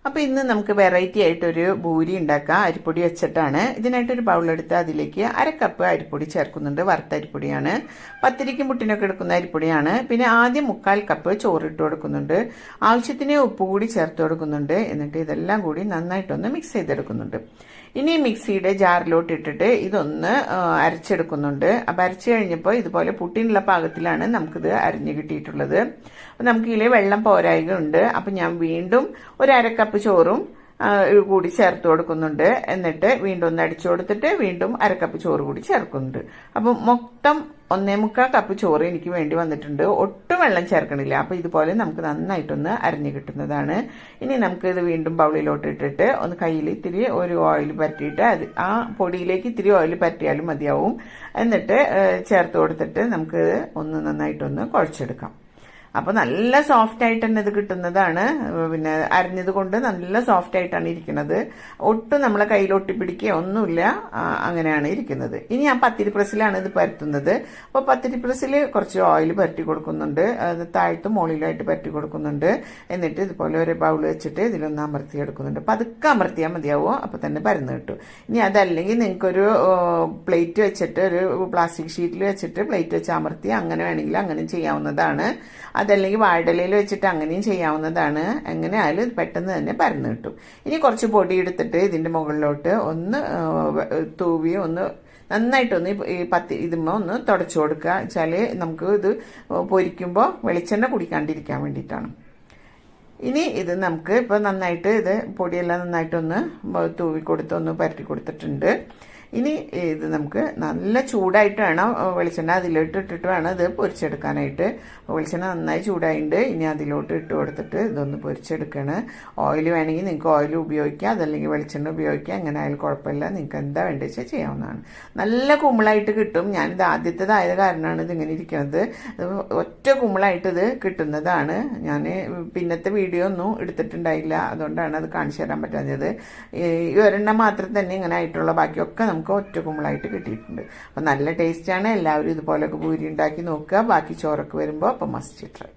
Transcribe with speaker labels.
Speaker 1: അപ്പോൾ ഇന്ന് നമുക്ക് വെറൈറ്റി ആയിട്ടൊരു ഭൂരി ഉണ്ടാക്കാം. അരിപ്പൊടി വെച്ചിട്ടാണ്. ഇതിനായിട്ടൊരു ബൗളെടുത്ത് അതിലേക്ക് 1/2 കപ്പ് അരിപ്പൊടി ചേർക്കുന്നുണ്ട്. വറുത്ത അരിപ്പൊടിയാണ്. പത്തിരിക്കും പുട്ടിനൊക്കെ എടുക്കുന്ന അരിപ്പൊടിയാണ്. പിന്നെ ആദ്യം 1/4 കപ്പ് ചോറിട്ട് കൊടുക്കുന്നുണ്ട്. ആവശ്യത്തിന് ഉപ്പ് കൂടി ചേർത്ത് കൊടുക്കുന്നുണ്ട്. എന്നിട്ട് ഇതെല്ലാം കൂടി നന്നായിട്ടൊന്ന് മിക്സ് ചെയ്തെടുക്കുന്നുണ്ട്. ഇനി മിക്സിയുടെ ജാറിലോട്ട് ഇട്ടിട്ട് ഇതൊന്ന് അരച്ചെടുക്കുന്നുണ്ട്. അപ്പം അരച്ചു കഴിഞ്ഞപ്പോൾ ഇതുപോലെ പുട്ടിനുള്ള പാകത്തിലാണ് നമുക്കിത് അരിഞ്ഞു കിട്ടിയിട്ടുള്ളത്. അപ്പം നമുക്ക് ഇതിൽ വെള്ളം പോരായ്ക ഉണ്ട്. അപ്പം ഞാൻ വീണ്ടും ഒരു 1/2 കപ്പ് ചോറും കൂടി ചേർത്ത് കൊടുക്കുന്നുണ്ട്. എന്നിട്ട് വീണ്ടും ഒന്ന് അടിച്ചു കൊടുത്തിട്ട് വീണ്ടും 1/2 കപ്പ് ചോറ് കൂടി ചേർക്കുന്നുണ്ട്. അപ്പം മൊത്തം 1/4 കപ്പ് ചോറ് എനിക്ക് വേണ്ടി വന്നിട്ടുണ്ട്. ഒട്ടും വെള്ളം ചേർക്കണില്ല. അപ്പം ഇതുപോലെ നമുക്ക് നന്നായിട്ടൊന്ന് അരിഞ്ഞു കിട്ടുന്നതാണ്. ഇനി നമുക്ക് ഇത് വീണ്ടും ബൗളിലോട്ട് ഇട്ടിട്ട് ഒന്ന് കയ്യിൽ ഇത്തിരി ഒരു ഓയിൽ പരട്ടിയിട്ട് ആ പൊടിയിലേക്ക് ഇത്തിരി ഓയിൽ പരട്ടിയാലും മതിയാവും. എന്നിട്ട് ചേർത്ത് കൊടുത്തിട്ട് നമുക്ക് ഒന്ന് നന്നായിട്ടൊന്ന് കുഴച്ചെടുക്കാം. അപ്പോൾ നല്ല സോഫ്റ്റ് ആയിട്ട് തന്നെ ഇത് കിട്ടുന്നതാണ്. പിന്നെ അരിഞ്ഞത് കൊണ്ട് നല്ല സോഫ്റ്റ് ആയിട്ടാണ് ഇരിക്കുന്നത്. ഒട്ടും നമ്മളെ കയ്യിൽ ഒട്ടിപ്പിടിക്കുക ഒന്നുമില്ല. അങ്ങനെയാണ് ഇരിക്കുന്നത്. ഇനി ഞാൻ പത്തിരി പ്രസ്സിലാണ് ഇത് പരത്തുന്നത്. അപ്പോൾ പത്തിരി പ്രസ്സിൽ കുറച്ച് ഓയിൽ പരട്ടി കൊടുക്കുന്നുണ്ട്. അത് താഴത്തും മുകളിലായിട്ട് പരട്ടി കൊടുക്കുന്നുണ്ട്. എന്നിട്ട് ഇതുപോലെ ഒരു ബൗൾ വെച്ചിട്ട് ഇതിലൊന്ന് അമർത്തി എടുക്കുന്നുണ്ട്. പതുക്കെ അമർത്തിയാൽ മതിയാവും. അപ്പോൾ തന്നെ പരന്ന് കിട്ടും. ഇനി അതല്ലെങ്കിൽ നിങ്ങൾക്കൊരു പ്ലേറ്റ് വെച്ചിട്ട് ഒരു പ്ലാസ്റ്റിക് ഷീറ്റിൽ വെച്ചിട്ട് പ്ലേറ്റ് വെച്ച് അമർത്തി അങ്ങനെ വേണമെങ്കിൽ അങ്ങനെ ചെയ്യാവുന്നതാണ്. അതല്ലെങ്കിൽ വാഴയിലയിൽ വെച്ചിട്ട് അങ്ങനെയും ചെയ്യാവുന്നതാണ്. എങ്ങനെയായാലും പെട്ടെന്ന് തന്നെ പരന്ന് കിട്ടും. ഇനി കുറച്ച് പൊടി എടുത്തിട്ട് ഇതിന്റെ മുകളിലോട്ട് ഒന്ന് തൂവി ഒന്ന് നന്നായിട്ടൊന്ന് ഈ ഇതുമ്മ ഒന്ന് തുടച്ചു കൊടുക്കുക. വെച്ചാല് നമുക്ക് ഇത് പൊരിക്കുമ്പോൾ വെളിച്ചെണ്ണ കുടിക്കാണ്ടിരിക്കാൻ വേണ്ടിയിട്ടാണ്. ഇനി ഇത് നമുക്ക് ഇപ്പൊ നന്നായിട്ട് ഇത് പൊടിയെല്ലാം നന്നായിട്ടൊന്ന് തൂവി കൊടുത്തൊന്ന് പരട്ടി കൊടുത്തിട്ടുണ്ട്. ഇനി ഇത് നമുക്ക് നല്ല ചൂടായിട്ട് വേണം വെളിച്ചെണ്ണ അതിലോട്ട് ഇട്ടിട്ട് വേണം ഇത് പൊരിച്ചെടുക്കാനായിട്ട്. വെളിച്ചെണ്ണ നന്നായി ചൂടായിട്ടുണ്ട്. ഇനി അതിലോട്ട് ഇട്ട് കൊടുത്തിട്ട് ഇതൊന്ന് പൊരിച്ചെടുക്കണം. ഓയിൽ വേണമെങ്കിൽ നിങ്ങൾക്ക് ഓയിൽ ഉപയോഗിക്കാം, അതല്ലെങ്കിൽ വെളിച്ചെണ്ണ ഉപയോഗിക്കാം. എങ്ങനെ ആയാലും കുഴപ്പമില്ല. നിങ്ങൾക്ക് എന്താ വേണ്ടത് വെച്ചാൽ ചെയ്യാവുന്നതാണ്. നല്ല കുമ്പിളായിട്ട് കിട്ടും. ഞാനിത് ആദ്യത്തേതായത് കാരണമാണ് ഇതിങ്ങനെ ഇരിക്കുന്നത്. ഒറ്റ കുമ്പിളായിട്ട് ഇത് കിട്ടുന്നതാണ്. ഞാൻ പിന്നത്തെ വീഡിയോ ഒന്നും എടുത്തിട്ടുണ്ടായില്ല. അതുകൊണ്ടാണ് അത് കാണിച്ചു തരാൻ പറ്റാഞ്ഞത്. ഈ ഒരെണ്ണം മാത്രം തന്നെ ഇങ്ങനെ ആയിട്ടുള്ള ബാക്കിയൊക്കെ നമുക്ക് ഒറ്റ കുമ്പിളായിട്ട് കിട്ടിയിട്ടുണ്ട്. അപ്പം നല്ല ടേസ്റ്റാണ്. എല്ലാവരും ഇതുപോലൊക്കെ പൂരി ഉണ്ടാക്കി നോക്കുക. ബാക്കി ചോറൊക്കെ വരുമ്പോൾ അപ്പം മസ്റ്റ് ട്രൈ.